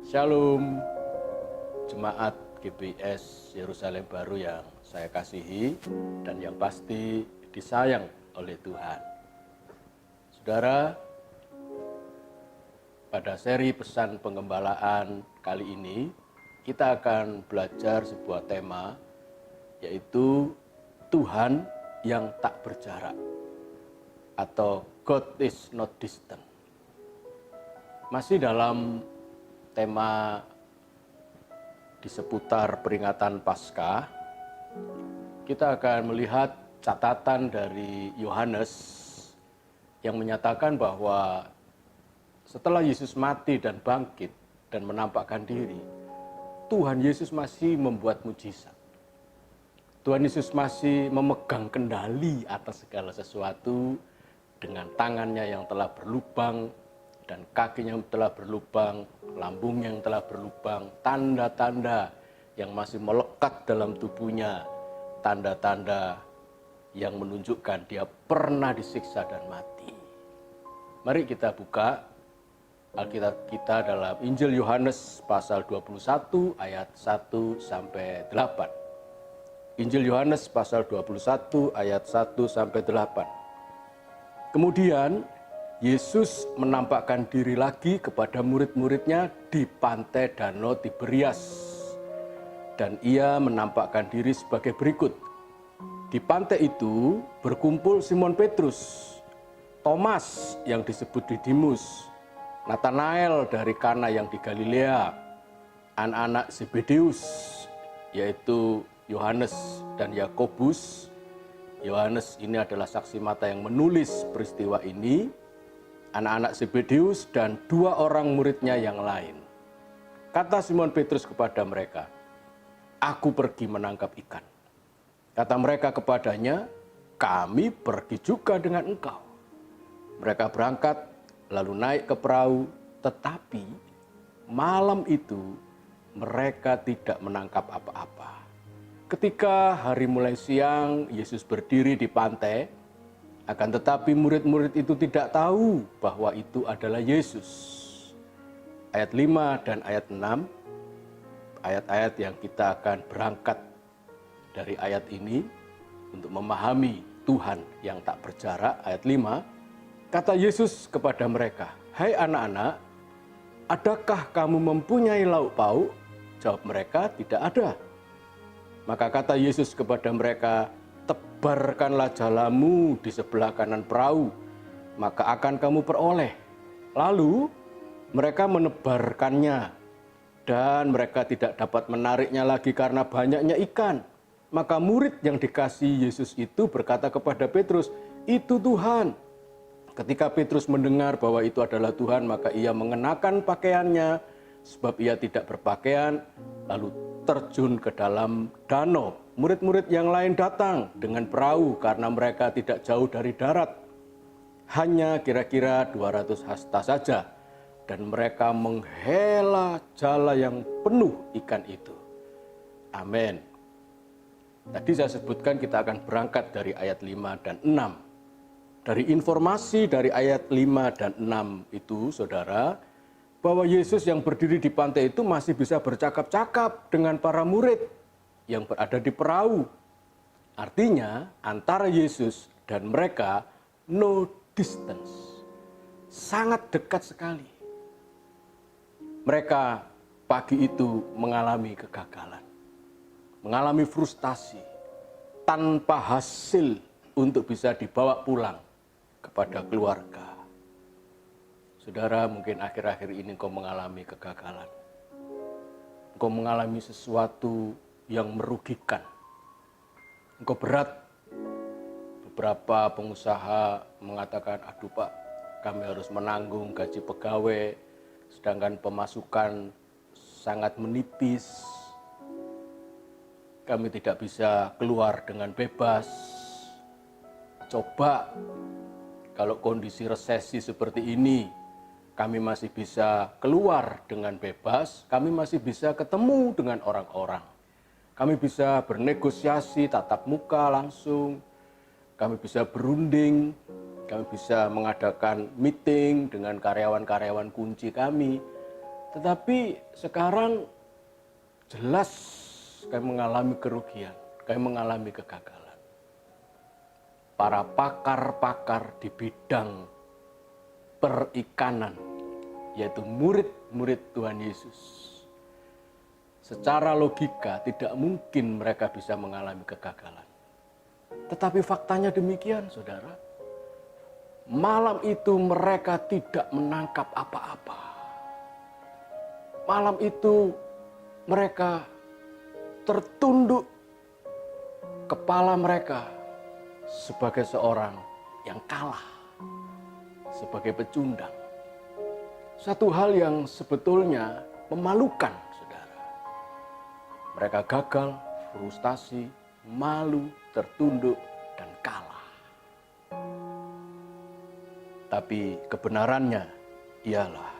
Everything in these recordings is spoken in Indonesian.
Shalom, jemaat GBS Yerusalem Baru yang saya kasihi dan yang pasti disayang oleh Tuhan. Saudara, pada seri pesan pengembalaan kali ini, kita akan belajar sebuah tema, yaitu Tuhan yang tak berjarak, atau God is not distant. Masih dalam tema di seputar peringatan Paskah, kita akan melihat catatan dari Yohanes yang menyatakan bahwa setelah Yesus mati dan bangkit dan menampakkan diri, Tuhan Yesus masih membuat mujizat. Tuhan Yesus masih memegang kendali atas segala sesuatu dengan tangannya yang telah berlubang dan kakinya yang telah berlubang, lambungnya yang telah berlubang, tanda-tanda yang masih melekat dalam tubuhnya, tanda-tanda yang menunjukkan dia pernah disiksa dan mati. Mari kita buka Alkitab kita dalam Injil Yohanes pasal 21 ayat 1 sampai 8. Injil Yohanes pasal 21 ayat 1 sampai 8. Kemudian Yesus menampakkan diri lagi kepada murid-muridnya di pantai Danau Tiberias. Dan ia menampakkan diri sebagai berikut. Di pantai itu berkumpul Simon Petrus, Thomas yang disebut Didimus, Nathanael dari Kana yang di Galilea, anak-anak Zebedeus, yaitu Yohanes dan Yakobus. Yohanes ini adalah saksi mata yang menulis peristiwa ini. Anak-anak Zebedeus dan dua orang muridnya yang lain. Kata Simon Petrus kepada mereka, "Aku pergi menangkap ikan." Kata mereka kepadanya, "Kami pergi juga dengan engkau." Mereka berangkat lalu naik ke perahu, tetapi malam itu mereka tidak menangkap apa-apa. Ketika hari mulai siang, Yesus berdiri di pantai. Akan tetapi murid-murid itu tidak tahu bahwa itu adalah Yesus. Ayat 5 dan ayat 6, ayat-ayat yang kita akan berangkat dari ayat ini untuk memahami Tuhan yang tak berjarak. Ayat 5, kata Yesus kepada mereka, "Hai anak-anak, adakah kamu mempunyai lauk pauk?" Jawab mereka, "Tidak ada." Maka kata Yesus kepada mereka, "Tebarkanlah jalamu di sebelah kanan perahu, maka akan kamu peroleh." Lalu mereka menebarkannya, dan mereka tidak dapat menariknya lagi karena banyaknya ikan. Maka murid yang dikasihi Yesus itu berkata kepada Petrus, "Itu Tuhan." Ketika Petrus mendengar bahwa itu adalah Tuhan, maka ia mengenakan pakaiannya, sebab ia tidak berpakaian, lalu terjun ke dalam danau. Murid-murid yang lain datang dengan perahu karena mereka tidak jauh dari darat. Hanya kira-kira 200 hasta saja. Dan mereka menghela jala yang penuh ikan itu. Amin. Tadi saya sebutkan kita akan berangkat dari ayat 5 dan 6. Dari informasi dari ayat 5 dan 6 itu, saudara, bahwa Yesus yang berdiri di pantai itu masih bisa bercakap-cakap dengan para murid yang berada di perahu. Artinya antara Yesus dan mereka no distance. Sangat dekat sekali. Mereka pagi itu mengalami kegagalan. Mengalami frustasi. Tanpa hasil untuk bisa dibawa pulang kepada keluarga. Saudara, mungkin akhir-akhir ini engkau mengalami kegagalan. Engkau mengalami sesuatu yang merugikan. Engkau berat. Beberapa pengusaha mengatakan, "Aduh Pak, kami harus menanggung gaji pegawai, sedangkan pemasukan sangat menipis. Kami tidak bisa keluar dengan bebas. Coba kalau kondisi resesi seperti ini, kami masih bisa keluar dengan bebas, kami masih bisa ketemu dengan orang-orang. Kami bisa bernegosiasi tatap muka langsung, kami bisa berunding, kami bisa mengadakan meeting dengan karyawan-karyawan kunci kami. Tetapi sekarang jelas kami mengalami kerugian, kami mengalami kegagalan. Para pakar-pakar di bidang perikanan, yaitu murid-murid Tuhan Yesus, secara logika tidak mungkin mereka bisa mengalami kegagalan. Tetapi faktanya demikian, saudara. Malam itu mereka tidak menangkap apa-apa. Malam itu mereka tertunduk kepala mereka sebagai seorang yang kalah, sebagai pecundang. Satu hal yang sebetulnya memalukan, saudara. Mereka gagal, frustasi, malu, tertunduk, dan kalah. Tapi kebenarannya ialah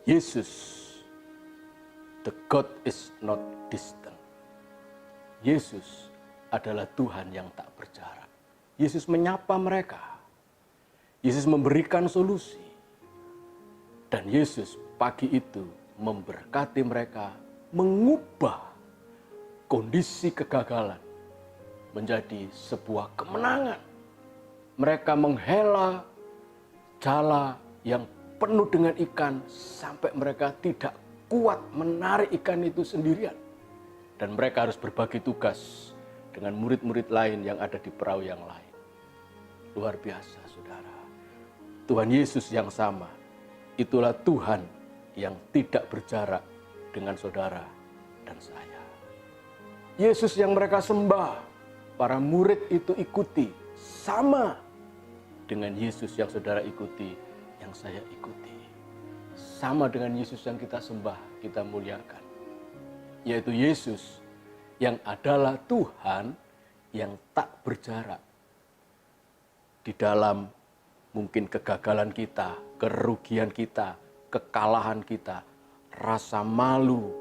Yesus, the God is not distant. Yesus adalah Tuhan yang tak berjarak. Yesus menyapa mereka. Yesus memberikan solusi. Dan Yesus pagi itu memberkati mereka, mengubah kondisi kegagalan menjadi sebuah kemenangan. Mereka menghela jala yang penuh dengan ikan sampai mereka tidak kuat menarik ikan itu sendirian. Dan mereka harus berbagi tugas dengan murid-murid lain yang ada di perahu yang lain. Luar biasa, saudara. Tuhan Yesus yang sama, itulah Tuhan yang tidak berjarak dengan saudara dan saya. Yesus yang mereka sembah, para murid itu ikuti, sama dengan Yesus yang saudara ikuti, yang saya ikuti. Sama dengan Yesus yang kita sembah, kita muliakan. Yaitu Yesus yang adalah Tuhan yang tak berjarak. Di dalam mungkin kegagalan kita, kerugian kita, kekalahan kita, rasa malu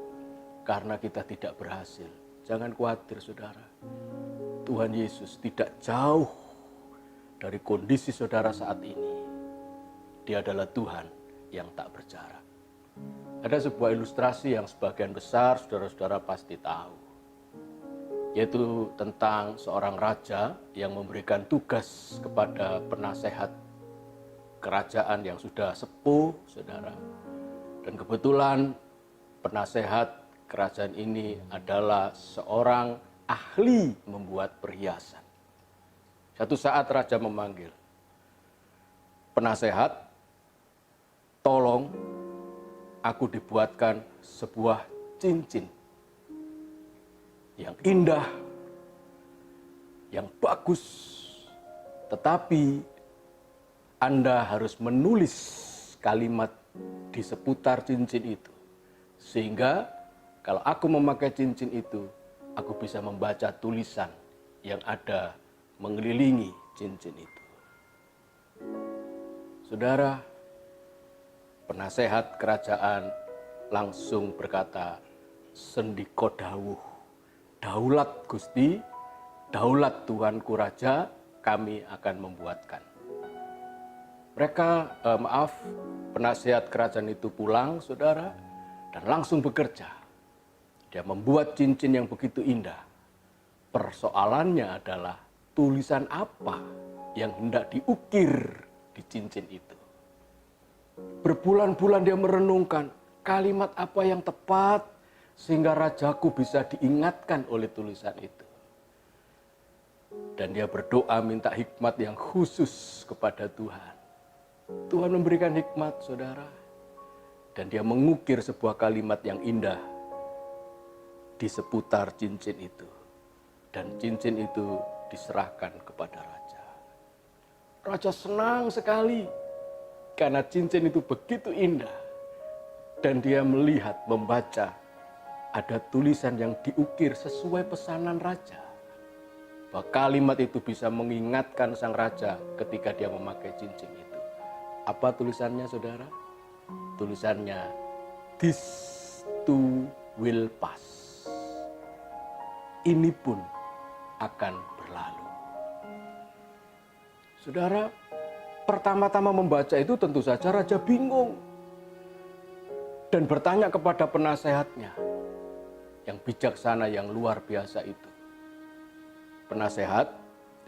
karena kita tidak berhasil. Jangan khawatir, saudara. Tuhan Yesus tidak jauh dari kondisi saudara saat ini. Dia adalah Tuhan yang tak berjarak. Ada sebuah ilustrasi yang sebagian besar saudara-saudara pasti tahu. Yaitu tentang seorang raja yang memberikan tugas kepada penasehat kerajaan yang sudah sepuh, saudara. Dan kebetulan penasehat kerajaan ini adalah seorang ahli membuat perhiasan. Satu saat raja memanggil, penasehat, tolong aku dibuatkan sebuah cincin yang indah, yang bagus, tetapi Anda harus menulis kalimat di seputar cincin itu. Sehingga kalau aku memakai cincin itu, aku bisa membaca tulisan yang ada mengelilingi cincin itu. Saudara, penasehat kerajaan langsung berkata, sendika dawuh, daulat Gusti, daulat Tuanku Raja, kami akan membuatkan. Penasehat kerajaan itu pulang, saudara, dan langsung bekerja. Dia membuat cincin yang begitu indah. Persoalannya adalah tulisan apa yang hendak diukir di cincin itu. Berbulan-bulan dia merenungkan kalimat apa yang tepat sehingga rajaku bisa diingatkan oleh tulisan itu. Dan dia berdoa minta hikmat yang khusus kepada Tuhan. Tuhan memberikan hikmat, saudara. Dan dia mengukir sebuah kalimat yang indah di seputar cincin itu. Dan cincin itu diserahkan kepada raja. Raja senang sekali karena cincin itu begitu indah. Dan dia melihat, membaca, ada tulisan yang diukir sesuai pesanan raja. Bahwa kalimat itu bisa mengingatkan sang raja ketika dia memakai cincin itu. Apa tulisannya, saudara? Tulisannya, this too will pass. Ini pun akan berlalu. Saudara, pertama-tama membaca itu tentu saja raja bingung. dan bertanya kepada penasehatnya yang bijaksana, yang luar biasa itu. Penasehat,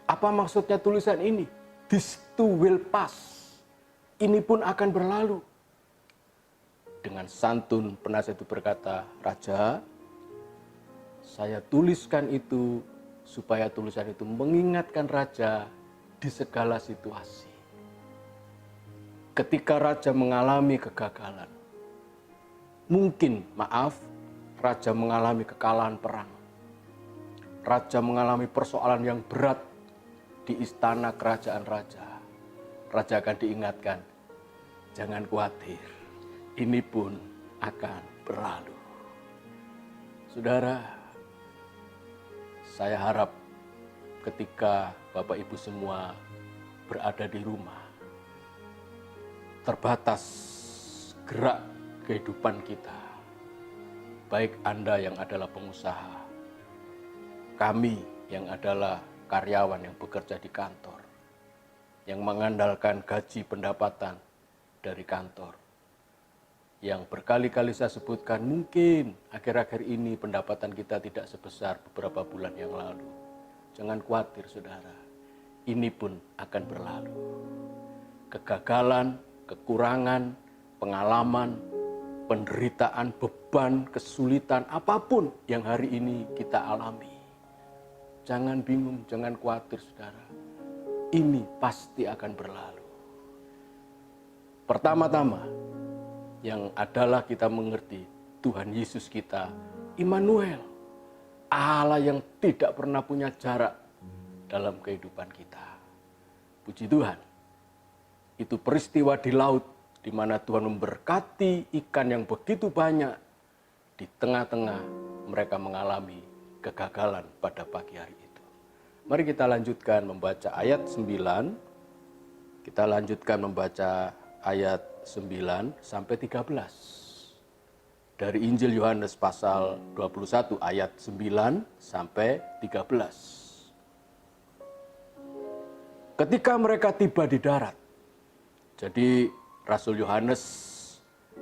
apa maksudnya tulisan ini? This too will pass. Ini pun akan berlalu. Dengan santun penasehat itu berkata, Raja, saya tuliskan itu supaya tulisan itu mengingatkan Raja di segala situasi. Ketika Raja mengalami kegagalan, mungkin, Raja mengalami kekalahan perang. Raja mengalami persoalan yang berat di istana kerajaan Raja. Raja akan diingatkan, jangan khawatir, ini pun akan berlalu. Saudara, saya harap ketika Bapak Ibu semua berada di rumah, terbatas gerak kehidupan kita, baik Anda yang adalah pengusaha, kami yang adalah karyawan yang bekerja di kantor, yang mengandalkan gaji pendapatan dari kantor, yang berkali-kali saya sebutkan mungkin akhir-akhir ini pendapatan kita tidak sebesar beberapa bulan yang lalu. Jangan khawatir saudara, ini pun akan berlalu. Kegagalan, kekurangan, pengalaman, penderitaan, beban, kesulitan, apapun yang hari ini kita alami. Jangan bingung, jangan khawatir saudara. Ini pasti akan berlalu. Pertama-tama, yang adalah kita mengerti Tuhan Yesus kita, Immanuel, Allah yang tidak pernah punya jarak dalam kehidupan kita. Puji Tuhan, itu peristiwa di laut di mana Tuhan memberkati ikan yang begitu banyak. Di tengah-tengah mereka mengalami kegagalan pada pagi hari itu. Mari kita lanjutkan membaca ayat 9. Kita lanjutkan membaca ayat 9 sampai 13. Dari Injil Yohanes pasal 21 ayat 9 sampai 13. Ketika mereka tiba di darat, jadi Rasul Yohanes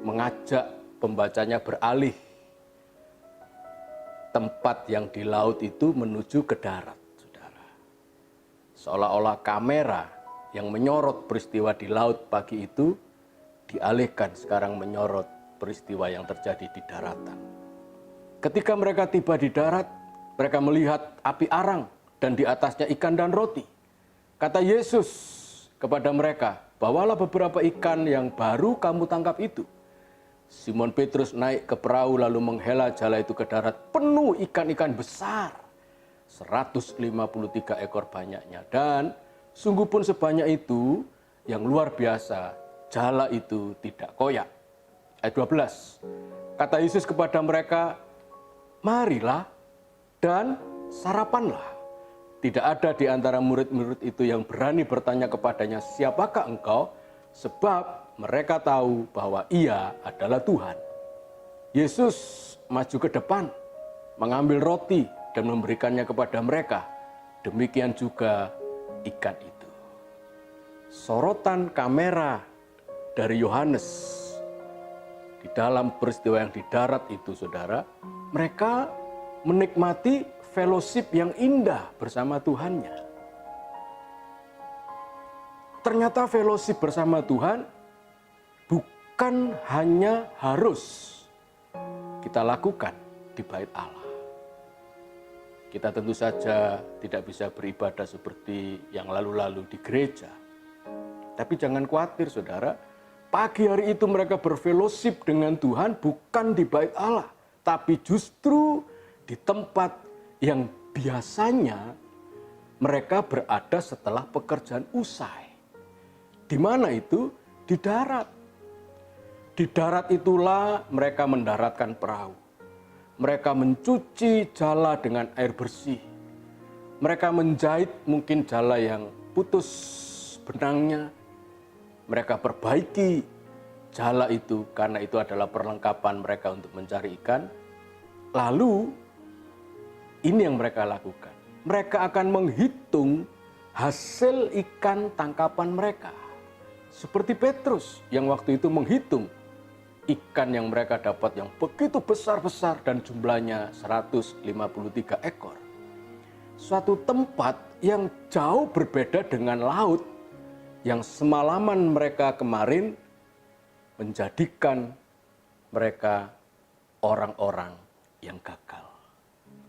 mengajak pembacanya beralih tempat yang di laut itu menuju ke darat. Seolah-olah kamera yang menyorot peristiwa di laut pagi itu dialihkan sekarang menyorot peristiwa yang terjadi di daratan. Ketika mereka tiba di darat, mereka melihat api arang dan di atasnya ikan dan roti. Kata Yesus kepada mereka, bawalah beberapa ikan yang baru kamu tangkap itu. Simon Petrus naik ke perahu lalu menghela jala itu ke darat penuh ikan-ikan besar. 153 ekor banyaknya, dan sungguh pun sebanyak itu yang luar biasa, jala itu tidak koyak. Ayat 12, kata Yesus kepada mereka, marilah dan sarapanlah. Tidak ada di antara murid-murid itu yang berani bertanya kepadanya, siapakah engkau? Sebab mereka tahu bahwa ia adalah Tuhan. Yesus maju ke depan, mengambil roti, dan memberikannya kepada mereka. Demikian juga ikan itu. Sorotan kamera dari Yohanes di dalam peristiwa yang di darat itu, saudara, mereka menikmati fellowship yang indah bersama Tuhannya. Ternyata fellowship bersama Tuhan bukan hanya harus kita lakukan di bait Allah. Kita tentu saja tidak bisa beribadah seperti yang lalu-lalu di gereja. Tapi jangan khawatir saudara, pagi hari itu mereka berfellowship dengan Tuhan bukan di bait Allah, tapi justru di tempat yang biasanya mereka berada setelah pekerjaan usai. Di mana itu? Di darat. Di darat itulah mereka mendaratkan perahu. Mereka mencuci jala dengan air bersih. Mereka menjahit mungkin jala yang putus benangnya. Mereka perbaiki jala itu karena itu adalah perlengkapan mereka untuk mencari ikan. Lalu ini yang mereka lakukan. Mereka akan menghitung hasil ikan tangkapan mereka. Seperti Petrus yang waktu itu menghitung ikan yang mereka dapat yang begitu besar-besar dan jumlahnya 153 ekor. Suatu tempat yang jauh berbeda dengan laut yang semalaman mereka kemarin menjadikan mereka orang-orang yang gagal.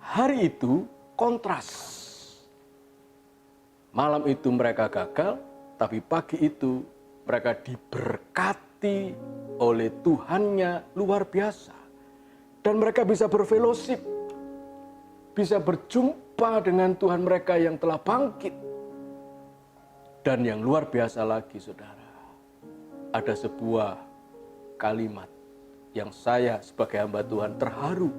Hari itu kontras. Malam itu mereka gagal, tapi pagi itu mereka diberkati oleh Tuhannya luar biasa. Dan mereka bisa berfellowship, bisa berjumpa dengan Tuhan mereka yang telah bangkit. Dan yang luar biasa lagi, saudara, ada sebuah kalimat yang saya sebagai hamba Tuhan terharu.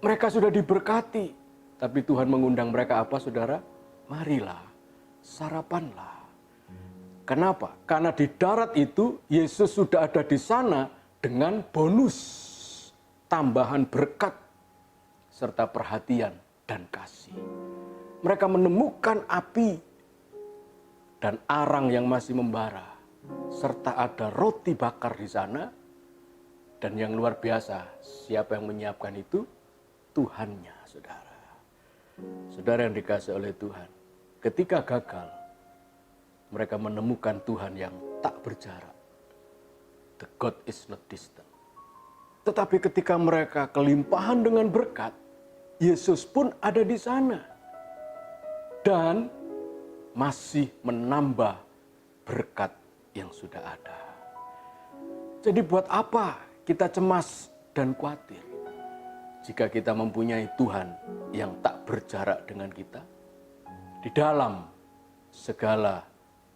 Mereka sudah diberkati, tapi Tuhan mengundang mereka apa, saudara? Marilah, sarapanlah. Kenapa? Karena di darat itu Yesus sudah ada di sana dengan bonus tambahan berkat serta perhatian dan kasih. Mereka menemukan api dan arang yang masih membara, serta ada roti bakar di sana. Dan yang luar biasa, siapa yang menyiapkan itu? Tuhannya, saudara. Saudara yang dikasihi oleh Tuhan, ketika gagal, mereka menemukan Tuhan yang tak berjarak. The God is not distant. Tetapi ketika mereka kelimpahan dengan berkat, Yesus pun ada di sana. Dan masih menambah berkat yang sudah ada. Jadi buat apa kita cemas dan khawatir jika kita mempunyai Tuhan yang tak berjarak dengan kita? Di dalam segala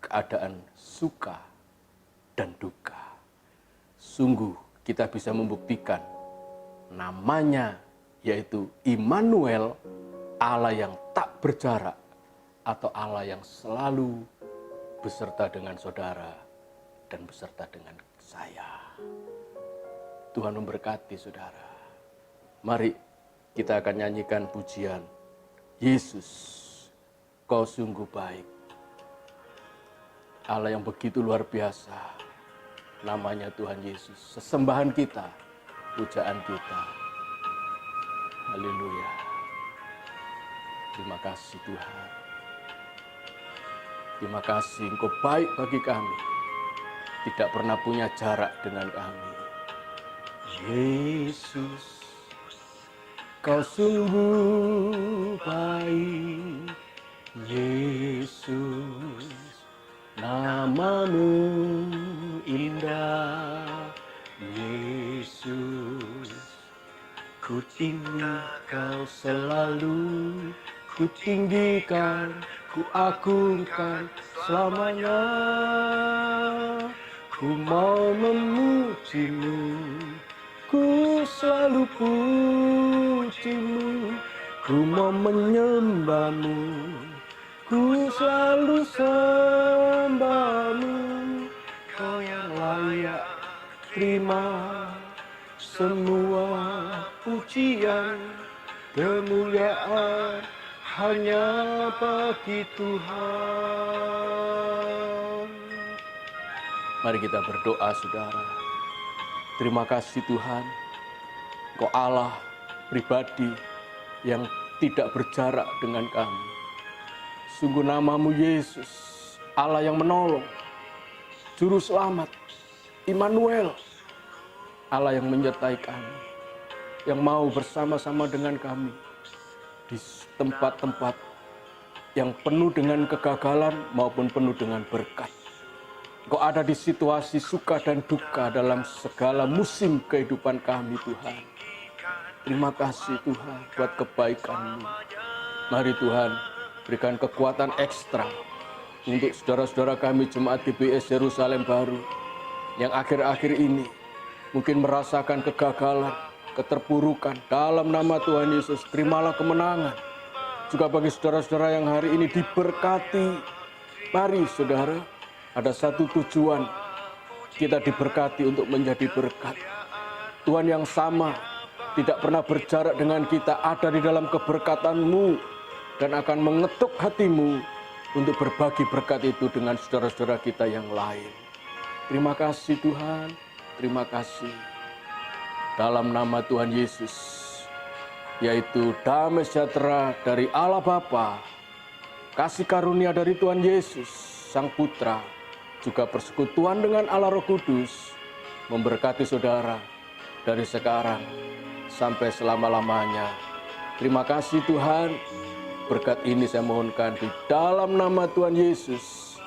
keadaan suka dan duka. Sungguh kita bisa membuktikan namanya yaitu Immanuel, Allah yang tak berjarak atau Allah yang selalu beserta dengan saudara dan beserta dengan saya. Tuhan memberkati saudara. Mari kita akan nyanyikan pujian, Yesus, Kau sungguh baik. Allah yang begitu luar biasa, namanya Tuhan Yesus. Sesembahan kita, pujaan kita. Haleluya. Terima kasih Tuhan. Terima kasih Engkau baik bagi kami. Tidak pernah punya jarak dengan kami. Yesus, Kau sungguh baik. Yesus, Namamu indah. Yesus, ku tinggi Kau selalu, ku tinggikan, ku agungkan selamanya. Ku mau memujimu, ku selalu pujimu, ku mau menyembahmu, ku selalu sembahmu. Kau yang layak terima semua pujian, kemuliaan hanya bagi Tuhan. Mari kita berdoa saudara. Terima kasih Tuhan, Engkau Allah pribadi yang tidak berjarak dengan kami. Sungguh namamu Yesus, Allah yang menolong, Juru Selamat, Immanuel, Allah yang menyertai kami, yang mau bersama-sama dengan kami di tempat-tempat yang penuh dengan kegagalan maupun penuh dengan berkat. Engkau ada di situasi suka dan duka dalam segala musim kehidupan kami Tuhan. Terima kasih Tuhan buat kebaikan-Mu. Mari Tuhan berikan kekuatan ekstra untuk saudara-saudara kami Jemaat GBS Yerusalem Baru yang akhir-akhir ini mungkin merasakan kegagalan, keterpurukan. Dalam nama Tuhan Yesus, terimalah kemenangan. Juga bagi saudara-saudara yang hari ini diberkati. Mari saudara, ada satu tujuan, kita diberkati untuk menjadi berkat. Tuhan yang sama, tidak pernah berjarak dengan kita, ada di dalam keberkatan-Mu, dan akan mengetuk hatimu untuk berbagi berkat itu dengan saudara-saudara kita yang lain. Terima kasih Tuhan, terima kasih. Dalam nama Tuhan Yesus, yaitu damai sejahtera dari Allah Bapa, kasih karunia dari Tuhan Yesus, Sang Putra, juga persekutuan dengan Allah Roh Kudus, memberkati saudara dari sekarang sampai selama-lamanya. Terima kasih Tuhan, berkat ini saya mohonkan di dalam nama Tuhan Yesus,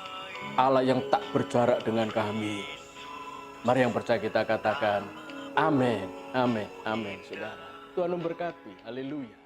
Allah yang tak berjarak dengan kami. Mari yang percaya kita katakan, amin, amin, amin, saudara. Tuhan memberkati, haleluya.